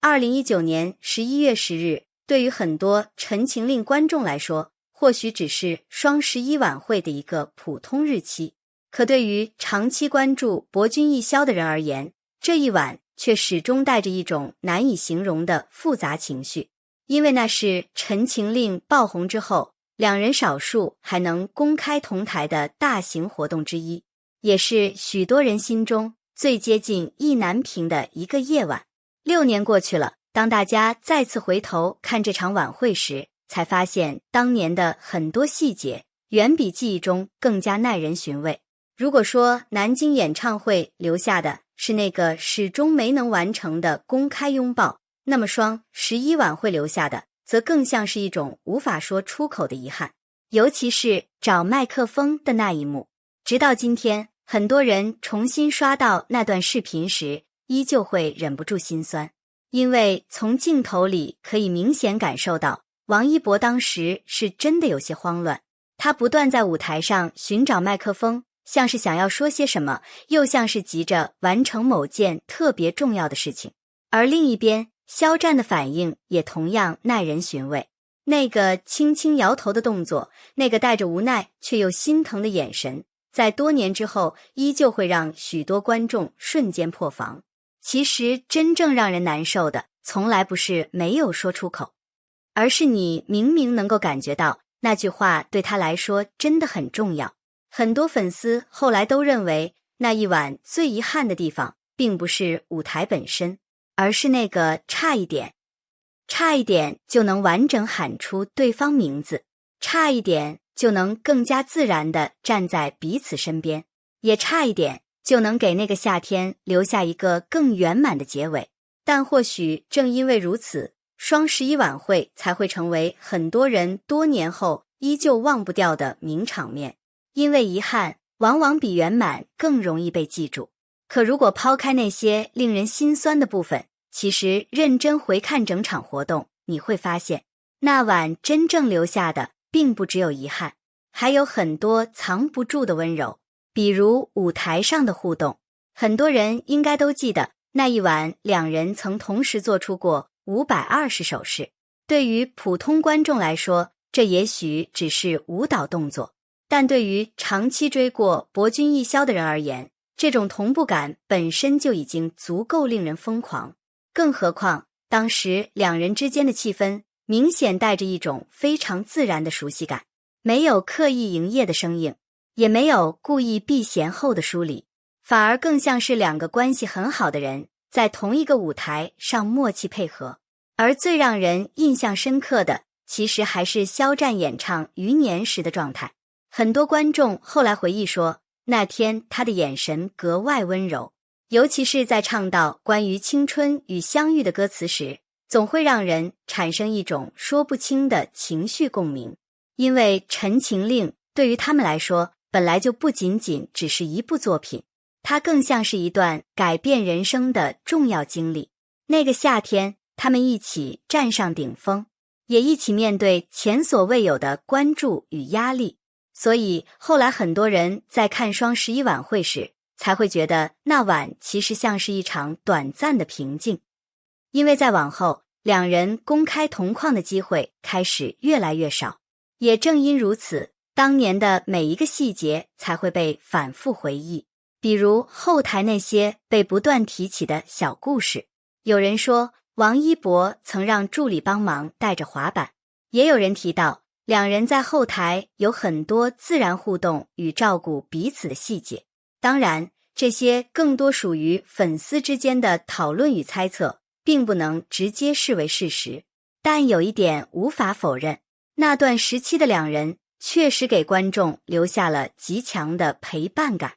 2019年11月10日，对于很多《陈情令》观众来说，或许只是双11晚会的一个普通日期，可对于长期关注博君一肖的人而言，这一晚却始终带着一种难以形容的复杂情绪，因为那是《陈情令》爆红之后，两人少数还能公开同台的大型活动之一，也是许多人心中最接近意难平的一个夜晚。6年过去了，当大家再次回头看这场晚会时，才发现当年的很多细节远比记忆中更加耐人寻味。如果说南京演唱会留下的是那个始终没能完成的公开拥抱，那么双11晚会留下的则更像是一种无法说出口的遗憾，尤其是找麦克风的那一幕。直到今天，很多人重新刷到那段视频时，依旧会忍不住心酸，因为从镜头里可以明显感受到王一博当时是真的有些慌乱，他不断在舞台上寻找麦克风，像是想要说些什么，又像是急着完成某件特别重要的事情。而另一边，肖战的反应也同样耐人寻味，那个轻轻摇头的动作，那个带着无奈却又心疼的眼神，在多年之后依旧会让许多观众瞬间破防。其实真正让人难受的，从来不是没有说出口，而是你明明能够感觉到那句话对他来说真的很重要。很多粉丝后来都认为，那一晚最遗憾的地方并不是舞台本身，而是那个差一点就能完整喊出对方名字，差一点就能更加自然地站在彼此身边，也差一点就能给那个夏天留下一个更圆满的结尾。但或许正因为如此，双11晚会才会成为很多人多年后依旧忘不掉的名场面。因为遗憾往往比圆满更容易被记住。可如果抛开那些令人心酸的部分，其实认真回看整场活动，你会发现，那晚真正留下的并不只有遗憾，还有很多藏不住的温柔。比如舞台上的互动，很多人应该都记得，那一晚两人曾同时做出过520手势。对于普通观众来说，这也许只是舞蹈动作，但对于长期追过博君一肖的人而言，这种同步感本身就已经足够令人疯狂。更何况，当时两人之间的气氛明显带着一种非常自然的熟悉感，没有刻意营业的生硬，也没有故意避嫌后的疏离，反而更像是两个关系很好的人在同一个舞台上默契配合。而最让人印象深刻的，其实还是肖战演唱《余年》时的状态。很多观众后来回忆说，那天他的眼神格外温柔，尤其是在唱到关于青春与相遇的歌词时，总会让人产生一种说不清的情绪共鸣。因为《陈情令》对于他们来说，本来就不仅仅只是一部作品，它更像是一段改变人生的重要经历。那个夏天，他们一起站上顶峰，也一起面对前所未有的关注与压力。所以后来很多人在看双11晚会时，才会觉得那晚其实像是一场短暂的平静。因为再往后，两人公开同框的机会开始越来越少，也正因如此，当年的每一个细节才会被反复回忆。比如后台那些被不断提起的小故事，有人说王一博曾让助理帮忙带着滑板，也有人提到两人在后台有很多自然互动与照顾彼此的细节。当然，这些更多属于粉丝之间的讨论与猜测，并不能直接视为事实。但有一点无法否认，那段时期的两人确实给观众留下了极强的陪伴感。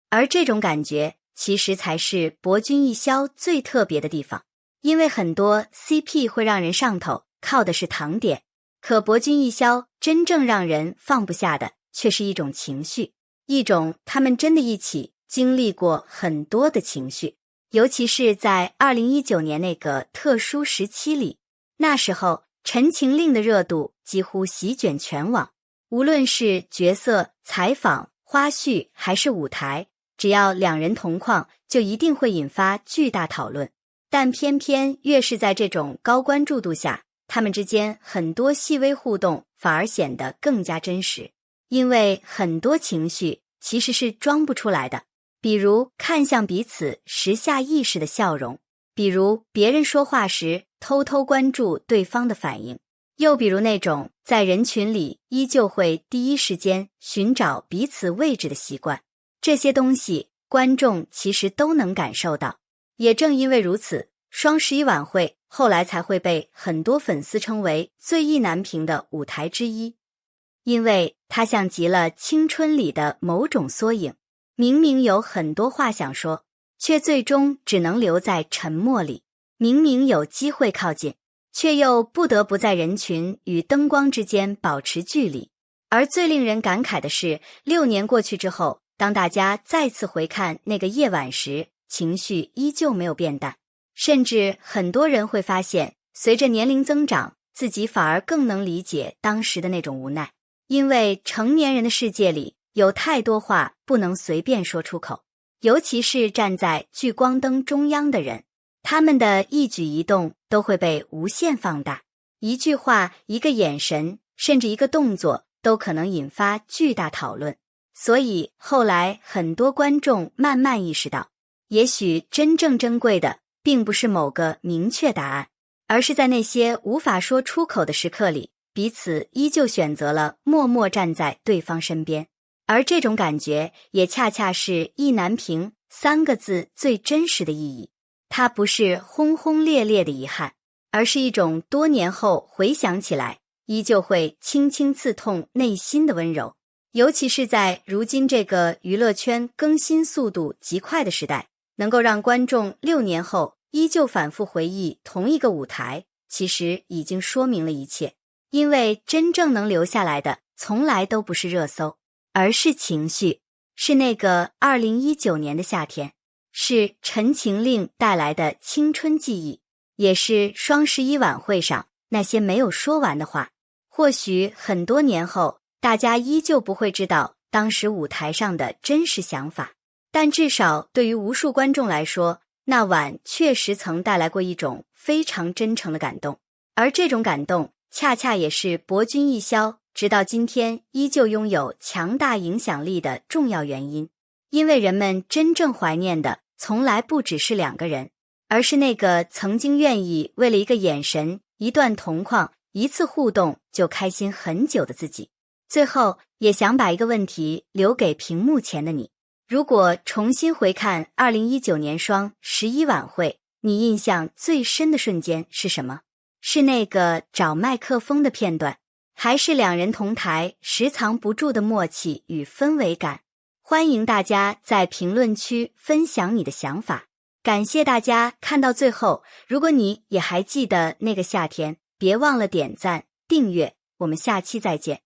而这种感觉其实才是博君一肖最特别的地方。因为很多 CP 会让人上头，靠的是糖点，可博君一肖真正让人放不下的却是一种情绪，一种他们真的一起经历过很多的情绪。尤其是在2019年那个特殊时期里，那时候《陈情令》的热度几乎席卷全网，无论是角色、采访、花絮还是舞台，只要两人同框，就一定会引发巨大讨论。但偏偏越是在这种高关注度下，他们之间很多细微互动反而显得更加真实，因为很多情绪其实是装不出来的，比如看向彼此时下意识的笑容，比如别人说话时偷偷关注对方的反应，又比如那种在人群里依旧会第一时间寻找彼此位置的习惯。这些东西观众其实都能感受到，也正因为如此，双11晚会后来才会被很多粉丝称为最意难平的舞台之一，因为它像极了青春里的某种缩影，明明有很多话想说，却最终只能留在沉默里，明明有机会靠近，却又不得不在人群与灯光之间保持距离。而最令人感慨的是，6年过去之后，当大家再次回看那个夜晚时，情绪依旧没有变淡，甚至很多人会发现，随着年龄增长，自己反而更能理解当时的那种无奈，因为成年人的世界里有太多话不能随便说出口，尤其是站在聚光灯中央的人，他们的一举一动都会被无限放大，一句话、一个眼神，甚至一个动作都可能引发巨大讨论。所以后来很多观众慢慢意识到，也许真正珍贵的并不是某个明确答案，而是在那些无法说出口的时刻里，彼此依旧选择了默默站在对方身边。而这种感觉也恰恰是意难平3个字最真实的意义。它不是轰轰烈烈的遗憾，而是一种多年后回想起来依旧会轻轻刺痛内心的温柔。尤其是在如今这个娱乐圈更新速度极快的时代，能够让观众6年后依旧反复回忆同一个舞台，其实已经说明了一切。因为真正能留下来的从来都不是热搜，而是情绪，是那个2019年的夏天，是《陈情令》带来的青春记忆，也是双11晚会上那些没有说完的话。或许很多年后，大家依旧不会知道当时舞台上的真实想法，但至少对于无数观众来说，那晚确实曾带来过一种非常真诚的感动。而这种感动恰恰也是博君一肖直到今天依旧拥有强大影响力的重要原因。因为人们真正怀念的从来不只是2个人，而是那个曾经愿意为了一个眼神、一段同框、一次互动就开心很久的自己。最后也想把一个问题留给屏幕前的你，如果重新回看2019年双11晚会，你印象最深的瞬间是什么？是那个找麦克风的片段，还是2人同台时藏不住的默契与氛围感？欢迎大家在评论区分享你的想法。感谢大家看到最后，如果你也还记得那个夏天，别忘了点赞、订阅，我们下期再见。